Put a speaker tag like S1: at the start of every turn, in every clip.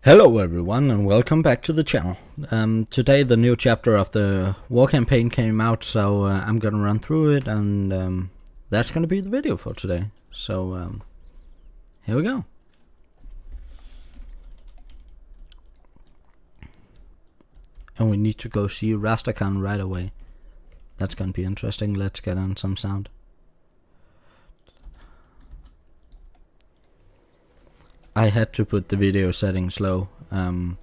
S1: Hello everyone and welcome back to the channel. Today the new chapter of the war campaign came out, so I'm gonna run through it, and that's gonna be the video for today. So here we go. And we need to go see Rastakhan right away. That's gonna be interesting. Let's get on some sound. I had to put the video settings low on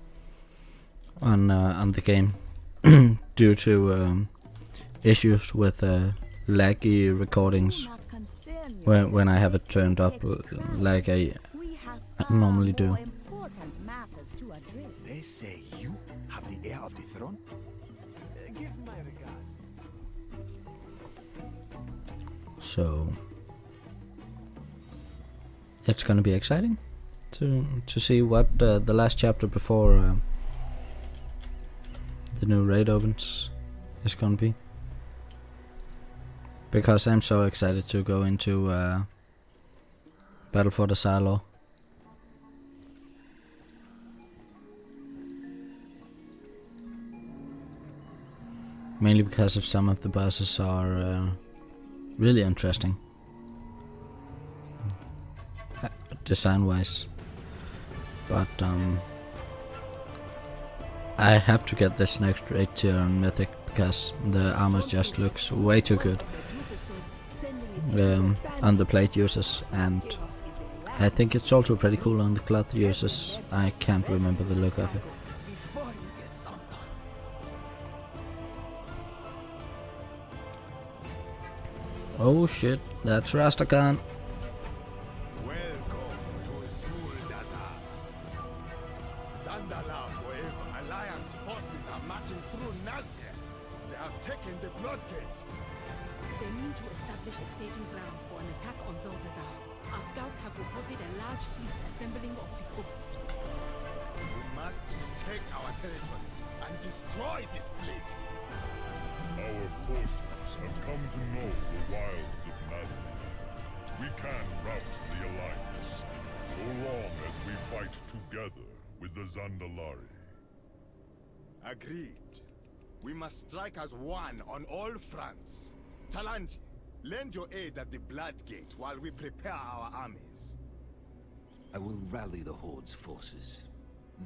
S1: the game due to issues with laggy recordings when I have it turned up like I normally do.
S2: They say you have the heir of the throne? Give my regards.
S1: So it's gonna be exciting to see what the last chapter before the new raid opens is gonna be, because I'm so excited to go into Battle for the Silo. Mainly because of some of the bosses are really interesting design wise. But I have to get this next raid tier on Mythic because the armor just looks way too good on the plate users, and I think it's also pretty cool on the cloth users. I can't remember the look of it. Oh shit, that's Rastakhan.
S3: Taken the blood gate. They mean to establish a staging ground for an attack on Zoldazar. Our scouts have reported a large fleet assembling off the coast. We must retake our territory and destroy this fleet.
S4: Our forces have come to know the wilds of madness. We can rout the Alliance, so long as we fight together with the Zandalari.
S3: Agreed. We must strike as one on all fronts. Talanji, lend your aid at the Blood Gate while we prepare our armies.
S5: I will rally the Horde's forces.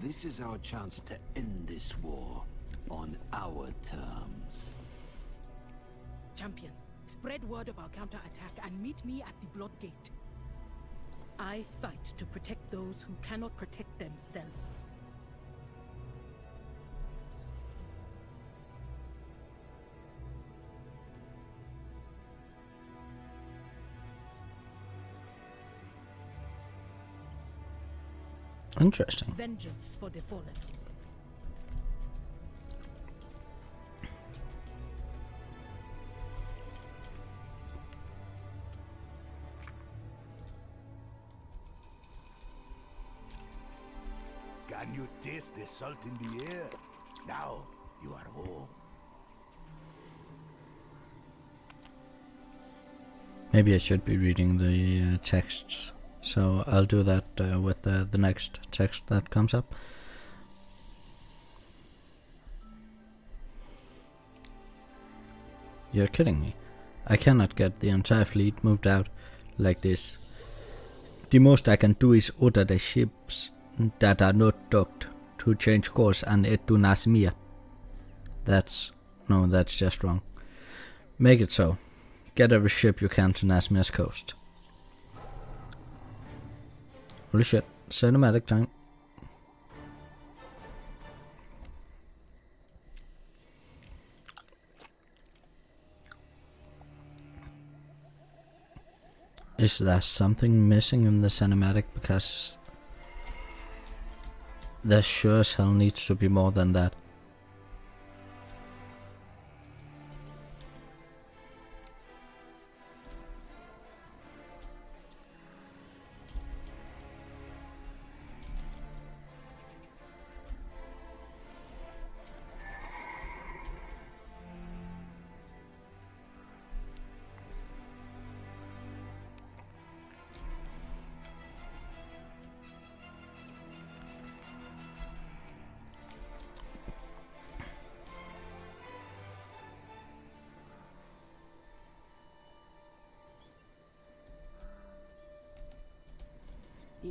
S5: This is our chance to end this war on our terms.
S3: Champion, spread word of our counterattack and meet me at the Blood Gate. I fight to protect those who cannot protect themselves.
S1: Interesting.
S3: Vengeance for the fallen.
S2: Can you taste the salt in the air? Now you are home.
S1: Maybe I should be reading the texts. So I'll do that with the next text that comes up. You're kidding me. I cannot get the entire fleet moved out like this. The most I can do is order the ships that are not docked to change course and head to Nasmia. That's just wrong. Make it so. Get every ship you can to Nasmia's coast. Holy shit, cinematic time. Is there something missing in the cinematic? Because there sure as hell needs to be more than that.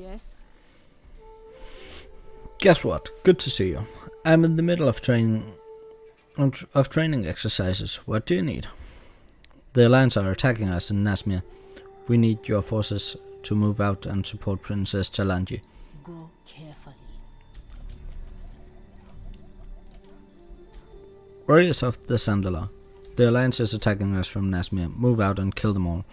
S3: Yes?
S1: Guess what? Good to see you. I'm in the middle of training exercises. What do you need? The Alliance are attacking us in Nasmir. We need your forces to move out and support Princess Talanji.
S3: Go carefully.
S1: Warriors of the Sandala. The Alliance is attacking us from Nasmir. Move out and kill them all.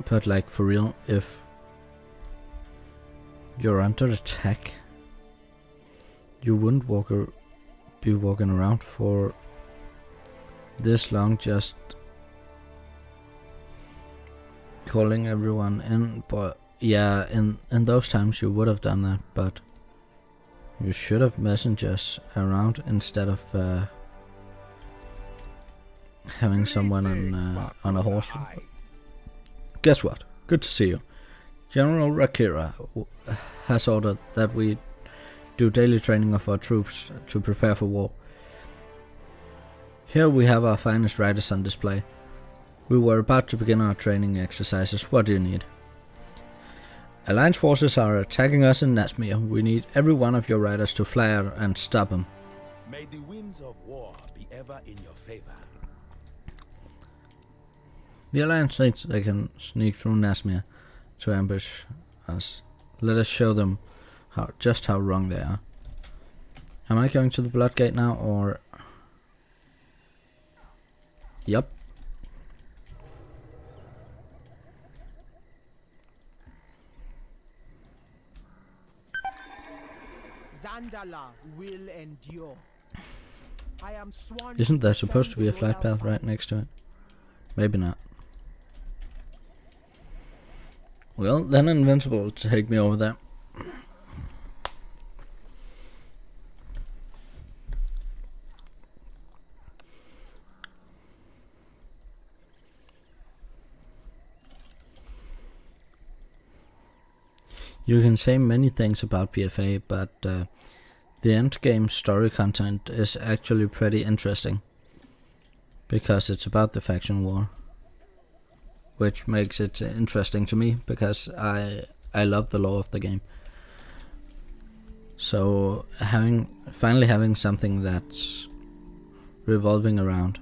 S1: But like for real, if you're under attack, you wouldn't be walking around for this long just calling everyone in. But yeah, in those times you would have done that, but you should have messengers around instead of having someone on a horse. Guess what? Good to see you. General Rakira has ordered that we do daily training of our troops to prepare for war. Here we have our finest riders on display. We were about to begin our training exercises. What do you need? Alliance forces are attacking us in Nasmir. We need every one of your riders to fly out and stop them.
S2: May the winds of war be ever in your favor.
S1: The Alliance thinks they can sneak through Nasmir to ambush us. Let us show them just how wrong they are. Am I going to the Bloodgate now, or... Yup.
S6: Zandala will endure. I am sworn.
S1: Isn't there supposed to be a flight path right next to it? Maybe not. Well, then Invincible will take me over there. You can say many things about PFA, but the endgame story content is actually pretty interesting. Because it's about the faction war. Which makes it interesting to me, because I love the lore of the game. So finally having something that's revolving around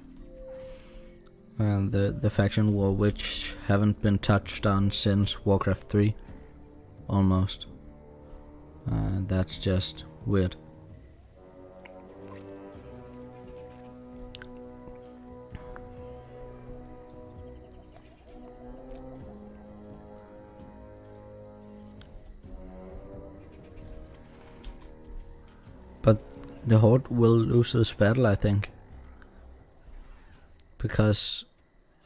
S1: the faction war, which haven't been touched on since Warcraft 3, almost. That's just weird. But the Horde will lose this battle, I think. Because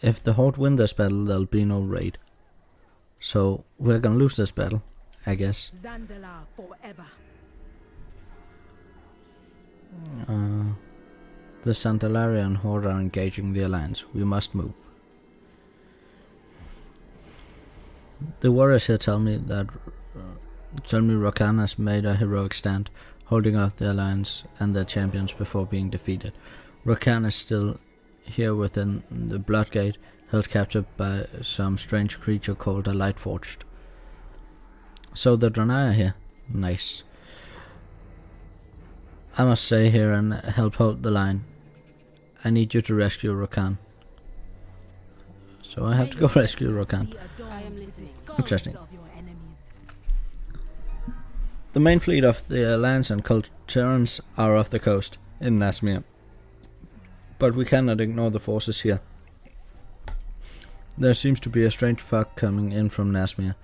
S1: if the Horde win this battle, there'll be no raid. So we're gonna lose this battle, I guess.
S3: Zandala forever.
S1: The Sandalarian Horde are engaging the Alliance. We must move. The warriors here tell me Rakan has made a heroic stand, holding off the Alliance and their champions before being defeated. Rakan is still here within the Bloodgate, held captive by some strange creature called a Lightforged. So the Draenei are here. Nice. I must stay here and help hold the line. I need you to rescue Rakan. So I have to go rescue Rakan.
S3: I am listening.
S1: Interesting. The main fleet of the Alliance and Culturans are off the coast, in Nasmir. But we cannot ignore the forces here. There seems to be a strange fog coming in from Nasmir.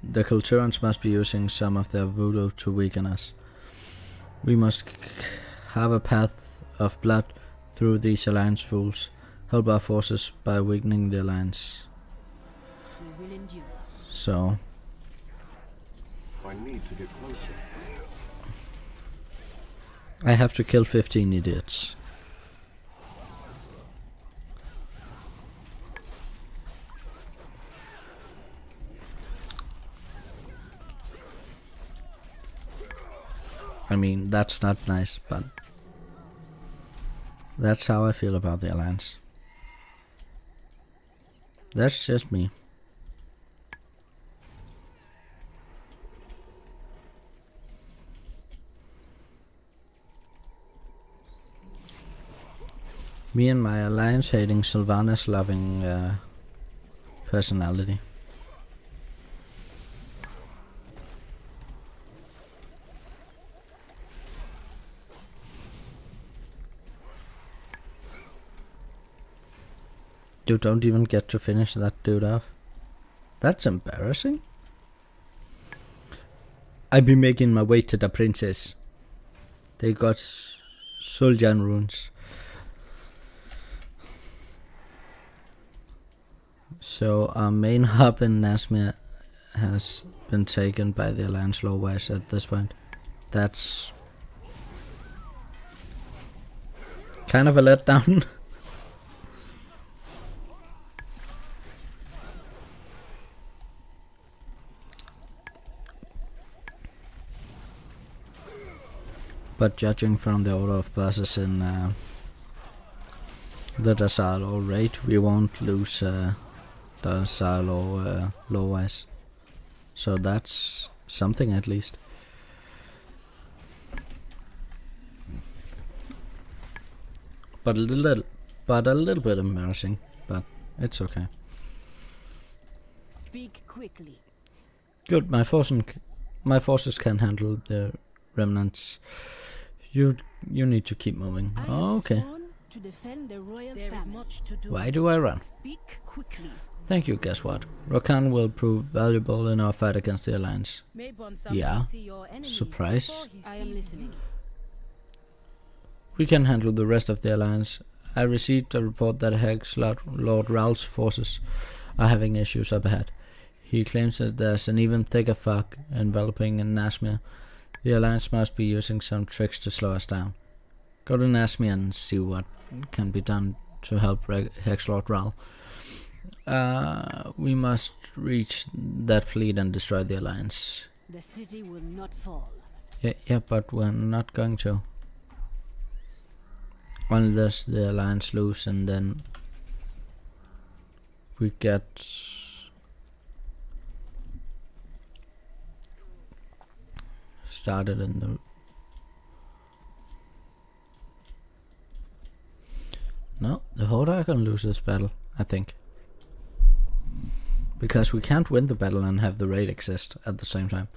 S1: The Culturans must be using some of their voodoo to weaken us. We must have a path of blood through these Alliance fools. Help our forces by weakening the Alliance.
S3: We will endure.
S1: So...
S2: I need to get closer.
S1: I have to kill 15 idiots. I mean, that's not nice, but that's how I feel about the Alliance. That's just me. Me and my Alliance hating, Sylvanas loving personality. You don't even get to finish that dude off. That's embarrassing. I be making my way to the princess. They got Suljan runes. So our main hub in Nasmir has been taken by the Alliance Lowwise at this point. That's kind of a letdown. But judging from the order of bosses in the Dasalo raid, we won't lose Dasalo Lowwise. So that's something at least. But a little bit embarrassing, but it's okay.
S3: Speak quickly.
S1: Good, my forces can handle the remnants. You need to keep moving. Oh, okay.
S3: To defend the royal there is much to do.
S1: Why do I run?
S3: Speak quickly.
S1: Thank you, guess what? Rokan will prove valuable in our fight against the Alliance. Yeah. Surprise.
S3: I am listening.
S1: We can handle the rest of the Alliance. I received a report that Lord Ralph's forces are having issues up ahead. He claims that there's an even thicker fog enveloping in Nasmir. The Alliance must be using some tricks to slow us down. Go to Nasmir and see what can be done to help Hexlord Ral. We must reach that fleet and destroy the Alliance.
S3: The city will not fall.
S1: Yeah, but we're not going to. Unless the Alliance lose and then we get started in the... No, the Horde are gonna lose this battle, I think. Because we can't win the battle and have the raid exist at the same time.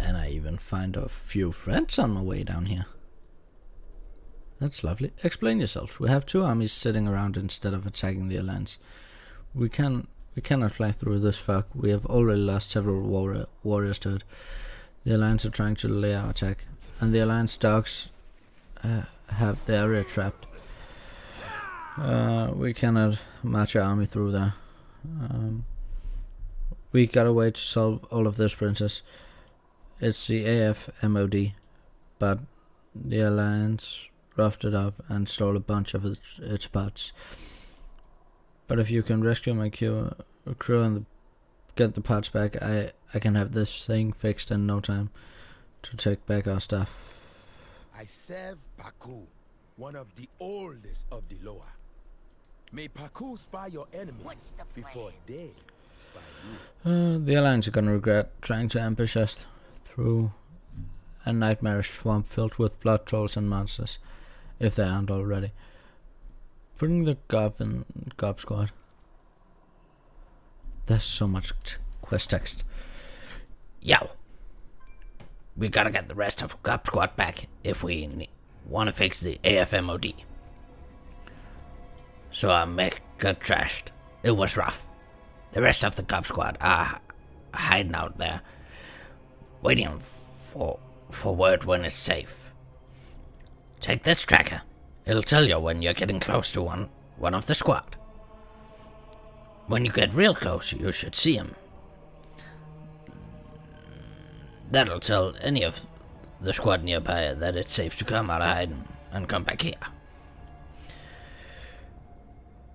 S1: And I even find a few friends on my way down here. That's lovely. Explain yourselves. We have two armies sitting around instead of attacking the Alliance. We cannot fly through this fog. We have already lost several warriors to it. The Alliance are trying to delay our attack, and the Alliance dogs have the area trapped. We cannot march our army through there. We got a way to solve all of this, princess. It's the AF MOD, but the Alliance roughed it up and stole a bunch of its parts. But if you can rescue my crew and get the parts back, I can have this thing fixed in no time to take back our stuff.
S2: I serve Paku, one of the oldest of the Loa. May Paku spy your enemies before they spy you.
S1: The Alliance are gonna regret trying to ambush us through a nightmarish swamp filled with blood trolls and monsters, if they aren't already. Bring the Gob squad. There's so much quest text. Yo! We gotta get the rest of Gob squad back if we want to fix the AFMOD. So our mech got trashed. It was rough. The rest of the Gob squad are hiding out there, waiting for word when it's safe. Take this tracker. It'll tell you when you're getting close to one of the squad. When you get real close, you should see him. That'll tell any of the squad nearby that it's safe to come out of hiding and come back here.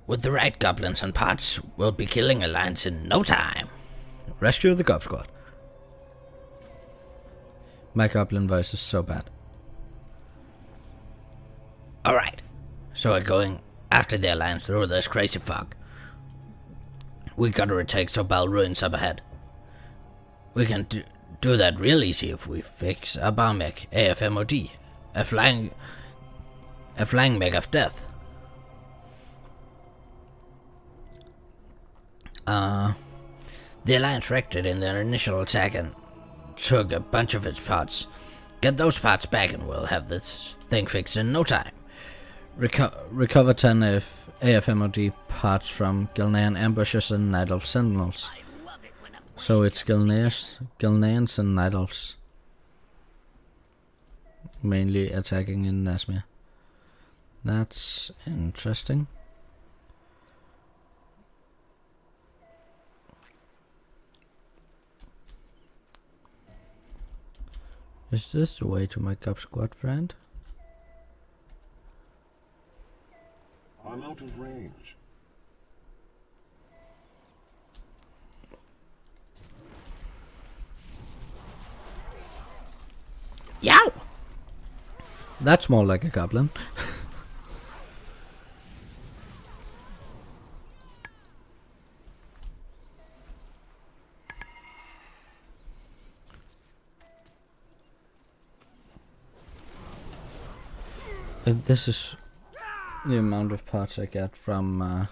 S1: With the right goblins and parts, we'll be killing Alliance in no time. Rescue the Gob Squad. My goblin voice is so bad. Alright, so we're going after the Alliance through this crazy fog. We gotta retake Sobal ruins up ahead. We can do that real easy if we fix a bomb mech, AFMOD, a flying mech of death. The Alliance wrecked it in their initial attack and took a bunch of its parts. Get those parts back and we'll have this thing fixed in no time. Recover 10 AFMOD parts from Gilnean ambushes and Night Elf sentinels. So it's Gilneans and Night Elves mainly attacking in Nazmir. That's interesting. Is this the way to my Gob Squad, friend?
S4: I'm out of range.
S1: Yow! That's more like a goblin. This is the amount of parts I get from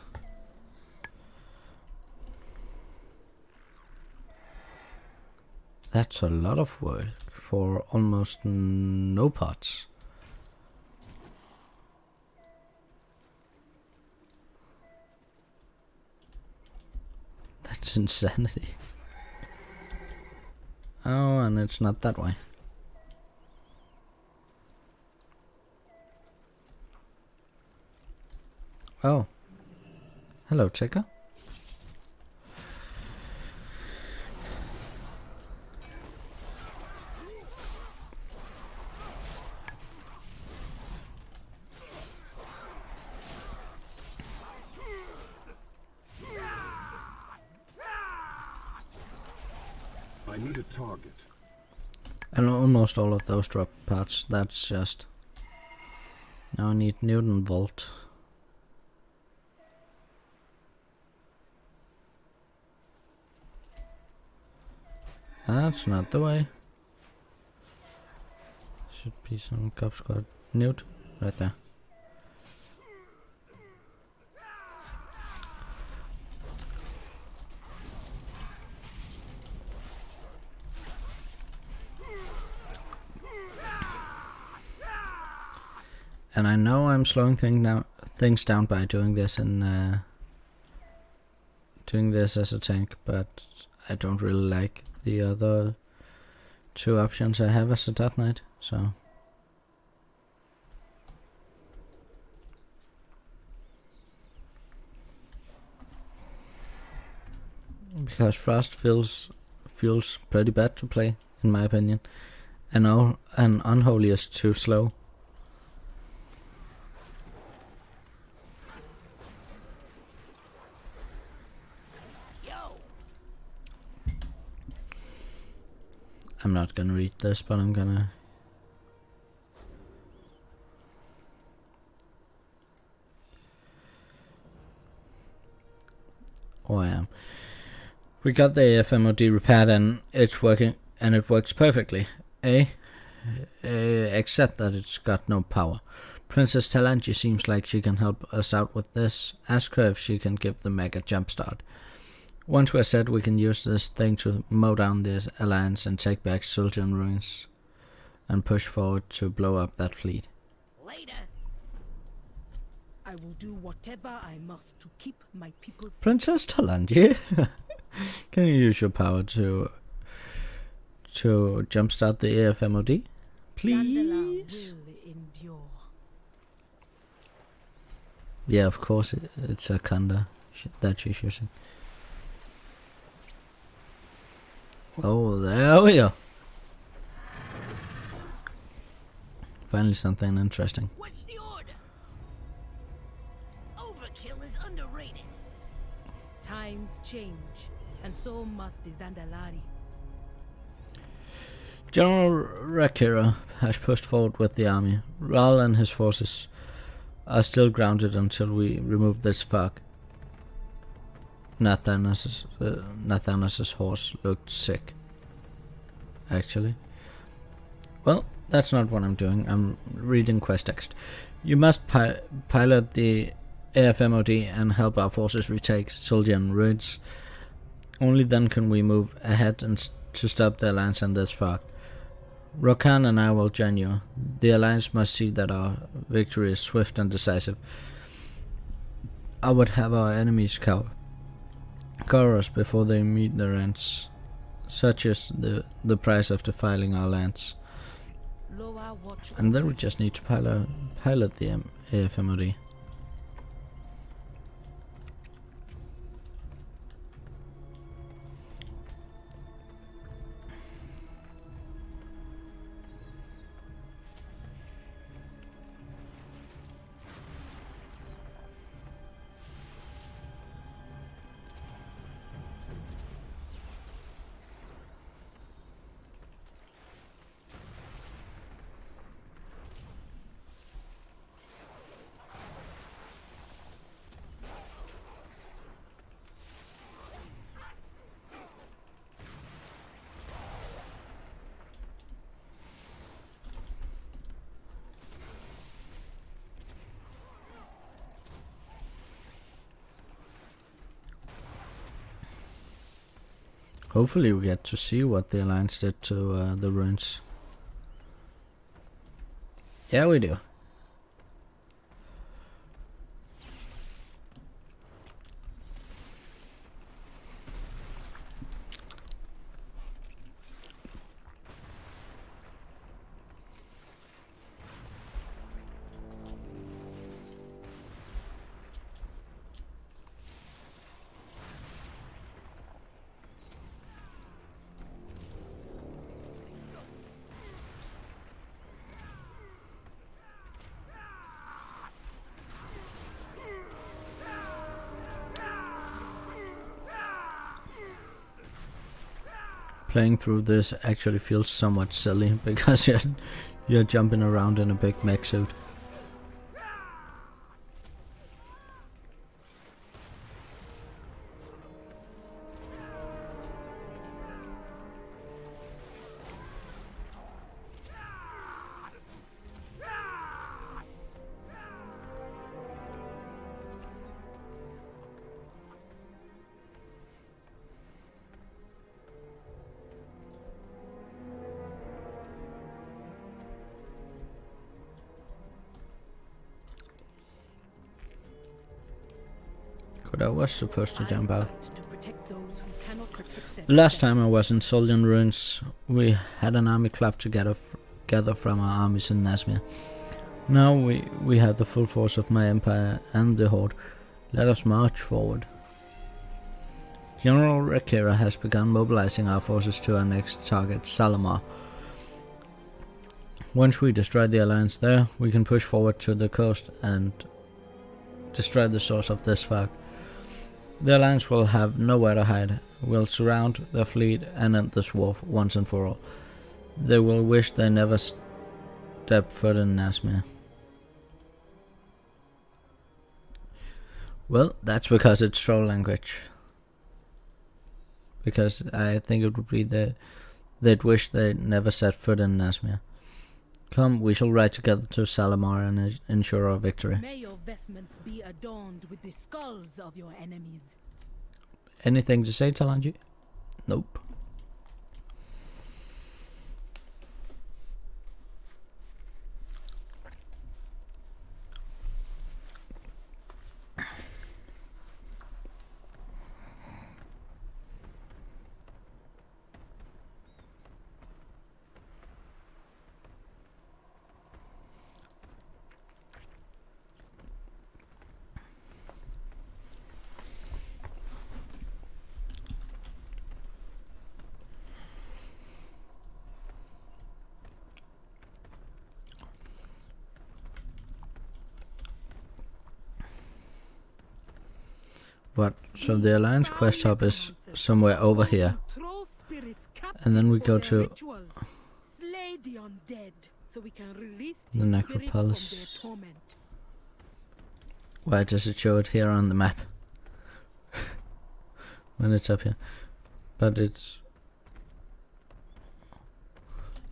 S1: that's a lot of work for almost no parts. That's insanity. Oh, and it's not that way. Oh. Hello, Checker.
S4: I need a target.
S1: And almost all of those drop parts. That's just... Now I need Newton Volt. That's not the way. Should be some Gob Squad Newt right there. And I know I'm slowing things down by doing this and doing this as a tank, but I don't really like the other two options I have as a Dark Knight, so because Frost feels pretty bad to play, in my opinion, and Unholy is too slow. I'm not gonna read this, but I'm gonna... Oh, I am. We got the AFMOD repaired and it's working, and it works perfectly. Except that it's got no power. Princess Talanji seems like she can help us out with this. Ask her if she can give the mech a jump start. Once we're set, we can use this thing to mow down the Alliance and take back Sultan ruins and push forward to blow up that fleet.
S3: Later. I will do whatever I must to keep my people safe.
S1: Princess Talanji, can you use your power to jumpstart the AFMOD? Please?
S3: Will endure.
S1: Yeah, of course, it's a Kanda that she's using. Oh, there we go. Finally something interesting.
S7: What's the order? Overkill is under
S3: Times change, and so must the Zandalari.
S1: General Rakira has pushed forward with the army. Ral and his forces are still grounded until we remove this fog. Nathanas's horse looked sick, actually. Well, that's not what I'm doing. I'm reading quest text. You must pilot the AFMOD and help our forces retake Soldian ruins. Only then can we move ahead and to stop the Alliance and this fog. Rokan and I will join you. The Alliance must see that our victory is swift and decisive. I would have our enemies cower us before they meet their ends. Such is the price of defiling our lands. And then we just need to pilot the AFMOD. Hopefully we get to see what the Alliance did to the ruins. Yeah, we do. Playing through this actually feels somewhat silly because you're jumping around in a big mech suit. But I was supposed to jump out. The last time I was in Soldian Ruins, we had an army club together from our armies in Nazmir. Now we have the full force of my empire and the Horde. Let us march forward. General Rakira has begun mobilizing our forces to our next target, Salamar. Once we destroy the Alliance there, we can push forward to the coast and destroy the source of this fog. The Alliance will have nowhere to hide. We'll surround their fleet and end this war once and for all. They will wish they never stepped foot in Nazmir. Well, that's because it's troll language. Because I think it would be they'd wish they never set foot in Nazmir. Come, we shall ride together to Salamar and ensure our victory.
S3: May your vestments be adorned with the skulls of your enemies.
S1: Anything to say, Talanji? Nope. What? So the Alliance quest hub is somewhere over here.
S3: Troll spirits
S1: And then we
S3: captive
S1: go
S3: for their
S1: to
S3: rituals. Slay the undead so we can release
S1: the
S3: the spirits from
S1: necropolis.
S3: their torment.
S1: Why does it show it here on the map? When it's up here. But it's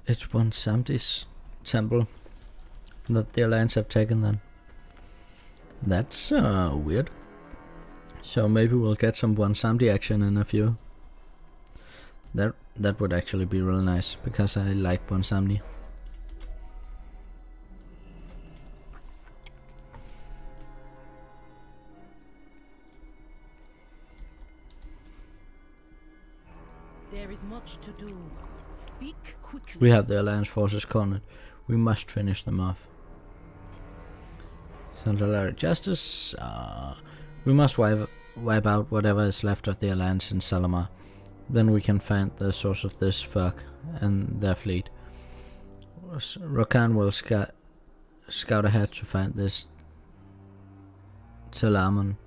S1: 170's temple that the Alliance have taken then. That's weird. So maybe we'll get some 170 action in a few. That would actually be really nice, because I like 170.
S3: There is much to do. Speak quickly.
S1: We have the Alliance forces cornered. We must finish them off. Thunderlary Justice. We must wipe out whatever is left of the Alliance in Salamar. Then we can find the source of this fuck and their fleet. Rokan will scout ahead to find this Telamon.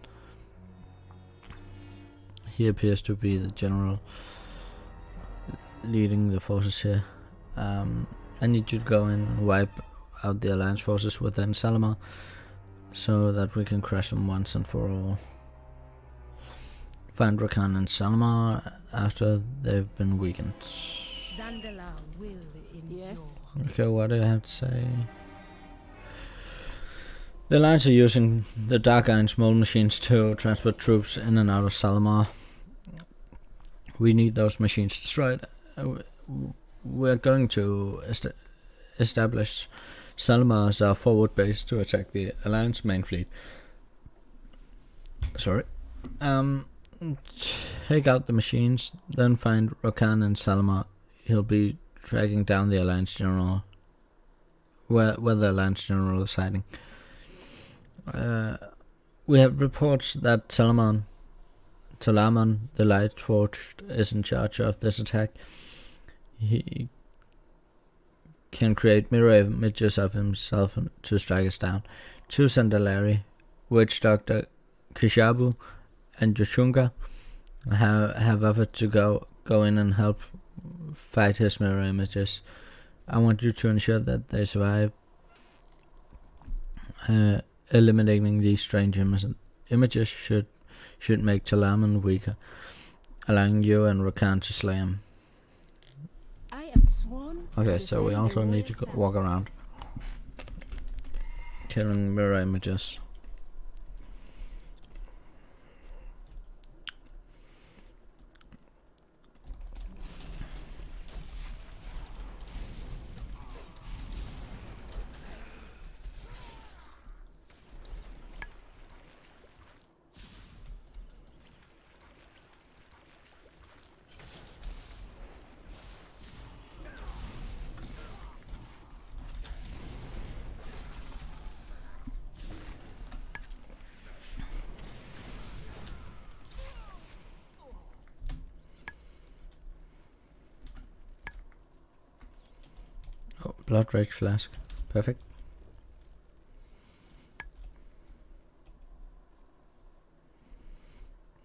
S1: He appears to be the general leading the forces here. I need you to go in and wipe out the Alliance forces within Salamar, so that we can crush them once and for all. Find Rakan and Salamar after they've been weakened.
S3: Zandala will endure. Yes.
S1: Okay, what do I have to say? The Alliance are using the Dark Iron small machines to transport troops in and out of Salamar. We need those machines destroyed. We're going to establish Salamar as our forward base to attack the Alliance main fleet. Sorry. Take out the machines, then find Rokan and Salamar. He'll be tracking down the Alliance General. Where the Alliance General is hiding. We have reports that Telamon, the Lightforged, is in charge of this attack. He can create mirror images of himself to strike us down. 2 Sandalari, Witch Doctor Kishabu, and Yoshunga have offered to go in and help fight his mirror images. I want you to ensure that they survive. Eliminating these strange images should make Telamon weaker, allowing you and Rakan to slay him.
S3: I am sworn.
S1: Okay, so we also need to walk around killing mirror images. Oh, Blood Rage Flask. Perfect.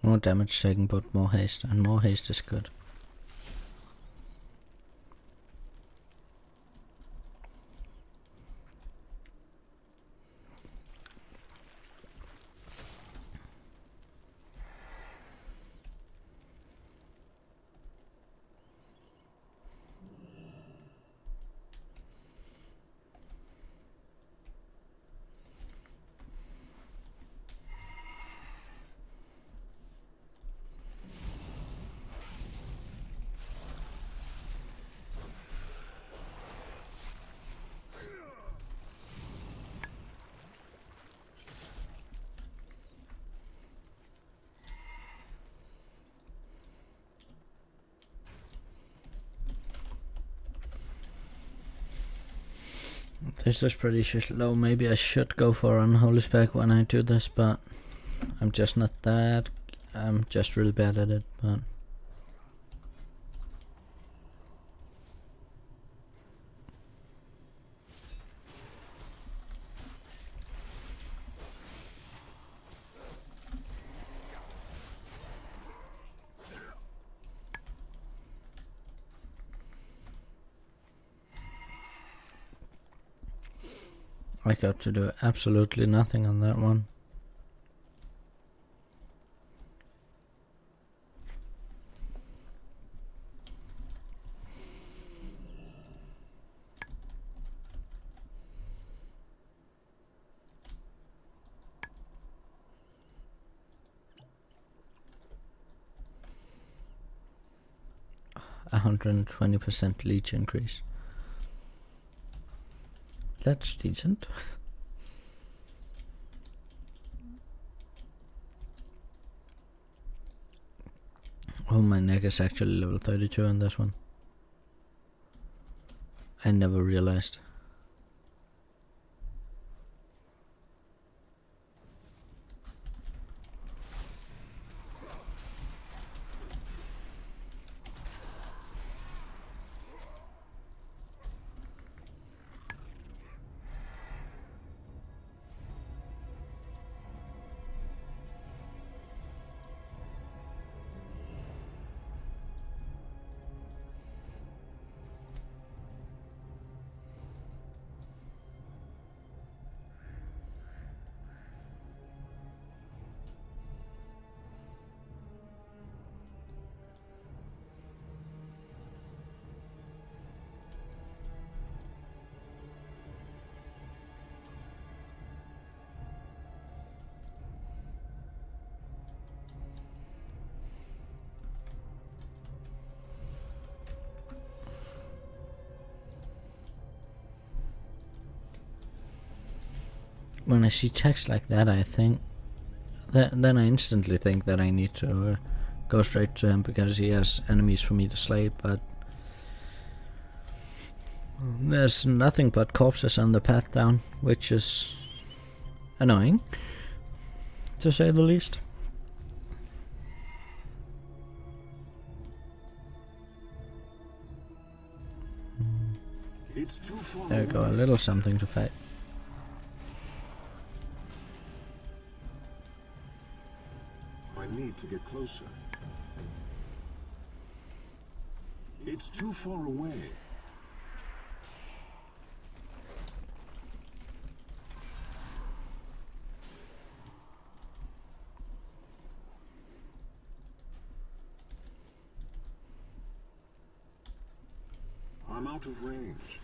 S1: More damage taken, but more haste, and more haste is good. This is pretty low. Maybe I should go for Unholy Spec when I do this, but I'm just not that. I'm just really bad at it, but... I got to do absolutely nothing on that one. A 120% leech increase. That's decent. Oh, my neck is actually level 32 on this one. I never realized. When I see text like that, I think then I instantly think that I need to go straight to him because he has enemies for me to slay, but there's nothing but corpses on the path down, which is annoying, to say the least. There we go, a little something to fight.
S7: I need to get closer. It's too far away. I'm out of range.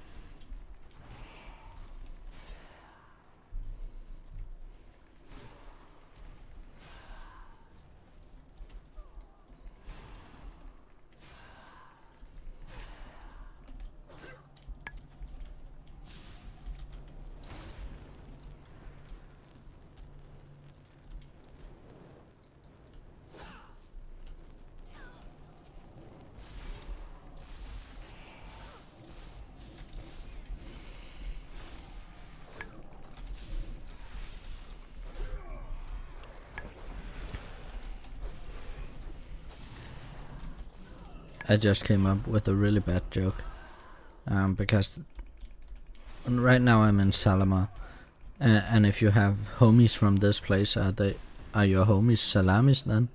S1: I just came up with a really bad joke, because right now I'm in Salama, and if you have homies from this place, are your homies Salamis then?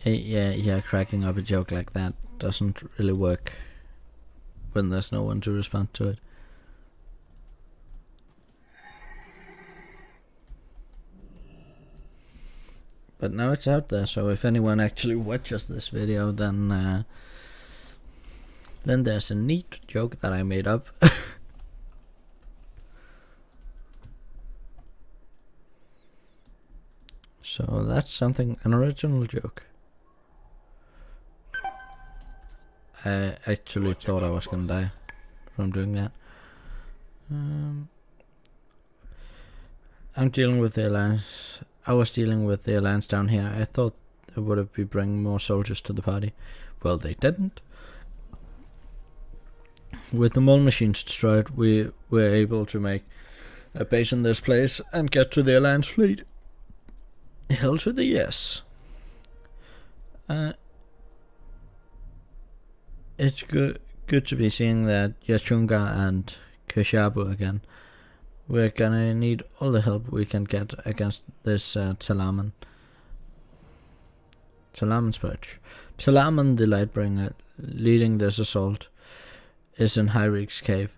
S1: Yeah, cracking up a joke like that doesn't really work when there's no one to respond to it. But now it's out there, so if anyone actually watches this video, then there's a neat joke that I made up. So that's something, an original joke. I actually thought I was gonna die from doing that. I'm dealing with the Alliance. I was dealing with the Alliance down here. I thought it would be bringing more soldiers to the party. Well, they didn't. With the mole machines destroyed, we were able to make a base in this place and get to the Alliance fleet. Hell to the yes. It's good to be seeing that Yachunga and Keshabu again. We're gonna need all the help we can get against this Talaman. Talaman's Purge. Talaman the Lightbringer leading this assault is in Hyrik's cave.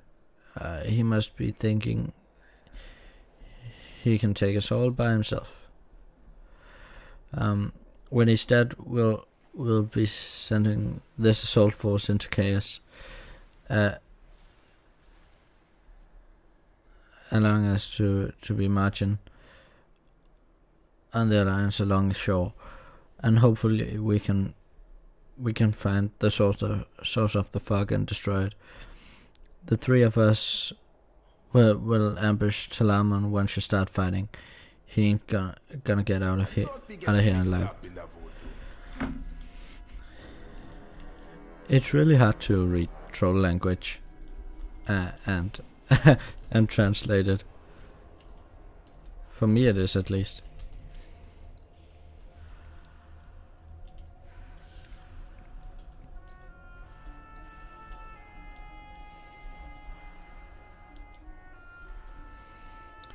S1: He must be thinking he can take us all by himself. When he's dead, we'll be sending this assault force into chaos, allowing us to be marching on the alliance along the shore, and hopefully we can find the source of the fog and destroy it. The three of us will ambush Talaman once you start fighting. He ain't gonna get out of here alive. It's really hard to read troll language and and translate it. For me it is, at least.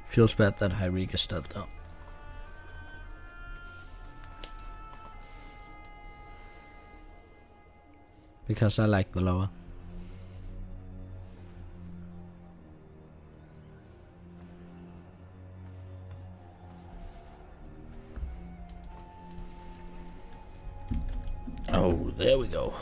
S1: Feels bad that Hyrik is dead though. Because I like the lower. Oh, there we go.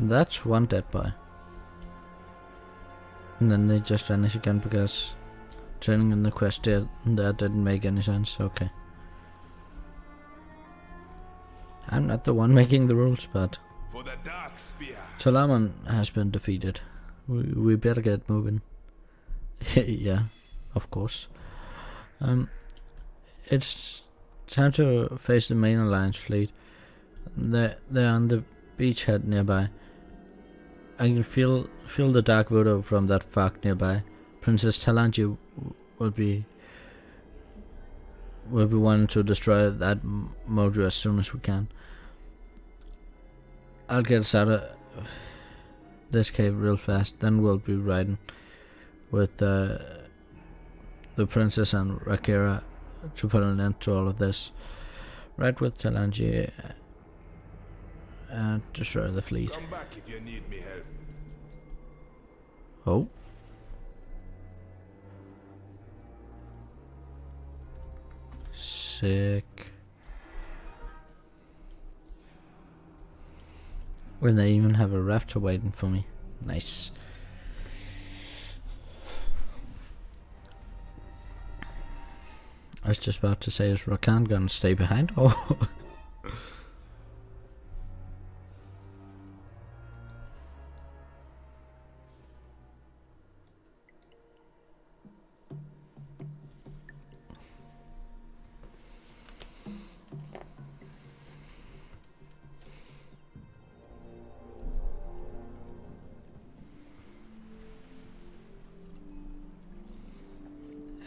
S1: That's one dead boy. And then they just vanish again because turning in the quest there, that didn't make any sense. Okay. I'm not the one making the rules, but
S2: For the dark spear.
S1: Talaman has been defeated. We better get moving. Yeah, of course. It's time to face the main alliance fleet. They're on the beachhead nearby. I can feel the dark voodoo from that fog nearby. Princess Talanji will be wanting to destroy that mojo as soon as we can. I'll get us out of this cave real fast, then we'll be riding with the princess and Rakira to put an end to all of this. Right with Talanji and destroy the fleet.
S2: Come back if you need me help.
S1: Oh. Sick. When they even have a raptor waiting for me. Nice. I was just about to say, is Rakan gonna stay behind? Oh.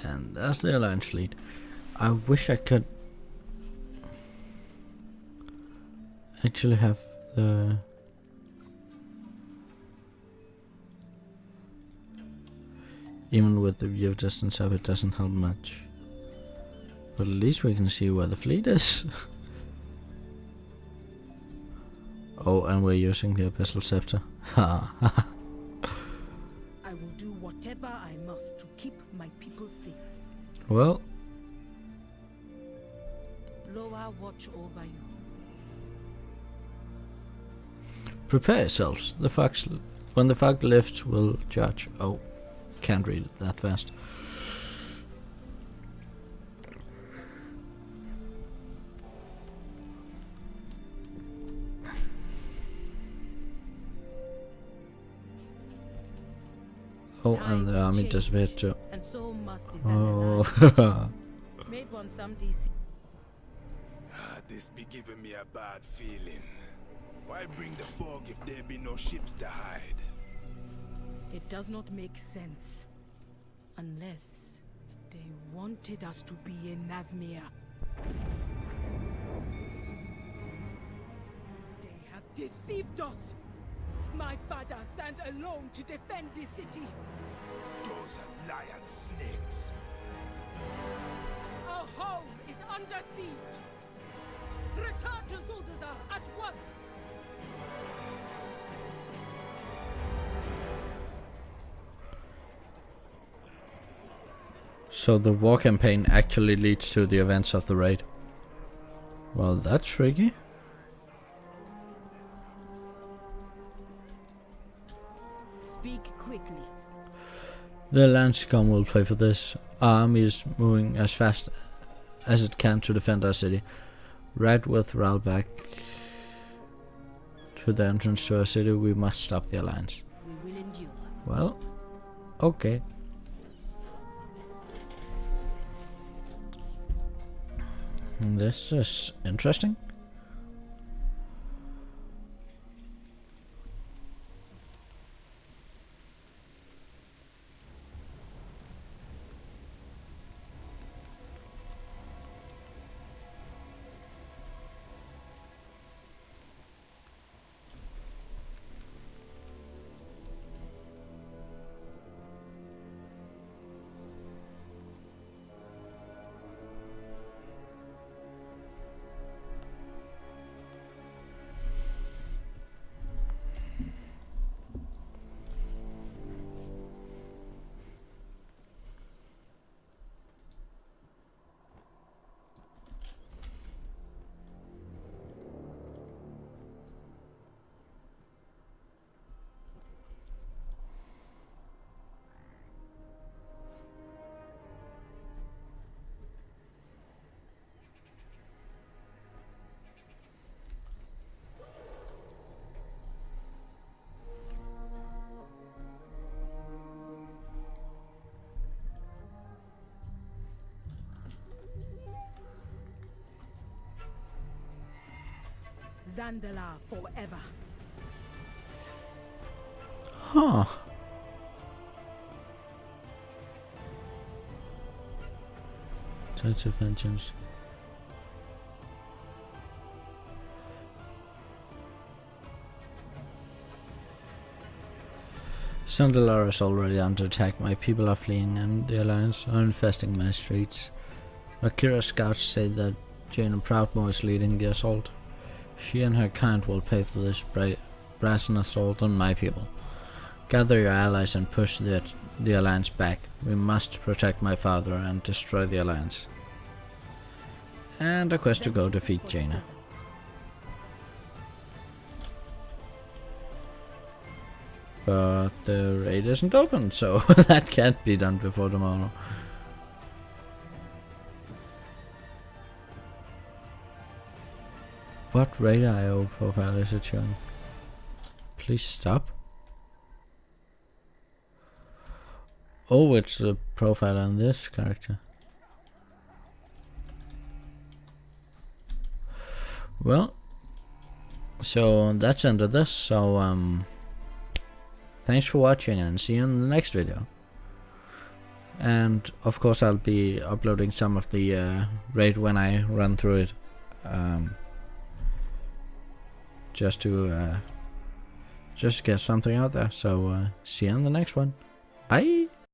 S1: And that's the alliance fleet. I wish I could actually have the even with the view distance up, it doesn't help much. But at least we can see where the fleet is. Oh, and we're using the Abyssal Scepter.
S3: I will do whatever I must to keep my people safe.
S1: Well,
S3: Loa watch over you.
S1: prepare yourselves. When the fog lifts, we'll judge. Oh, can't read it that fast. Oh, and the army disappeared too.
S3: And so must the
S1: Oh.
S3: made one some DC.
S2: This be giving me a bad feeling. Why bring the fog if there be no ships to hide?
S3: It does not make sense. Unless they wanted us to be in Nazmir. deceived us. My father stands alone to defend the city.
S2: Those are lion snakes.
S3: Our home is under siege. Return to Zuldazar at once.
S1: So the war campaign actually leads to the events of the raid. Well, that's tricky.
S3: Speak quickly.
S1: The Landscom will pay for this. Our army is moving as fast as it can to defend our city. Right with Ral back to the entrance to our city, we must stop the alliance.
S3: We will endure.
S1: Well, okay. This is interesting.
S3: Zandala forever.
S1: Huh. Touch of vengeance. Sandalar is already under attack. My people are fleeing and the Alliance are infesting my streets. Akira's scouts say that Jaina Proudmoore is leading the assault. She and her kind will pay for this brazen assault on my people. Gather your allies and push the Alliance back. We must protect my father and destroy the Alliance. And a quest to go defeat Jaina. But the raid isn't open, so that can't be done before tomorrow. What raid IO profile is it showing? Please stop. Oh, it's the profile on this character. Well, so that's end of this. So thanks for watching and see you in the next video. And of course I'll be uploading some of the raid when I run through it. Just to get something out there. So see you in the next one. Bye.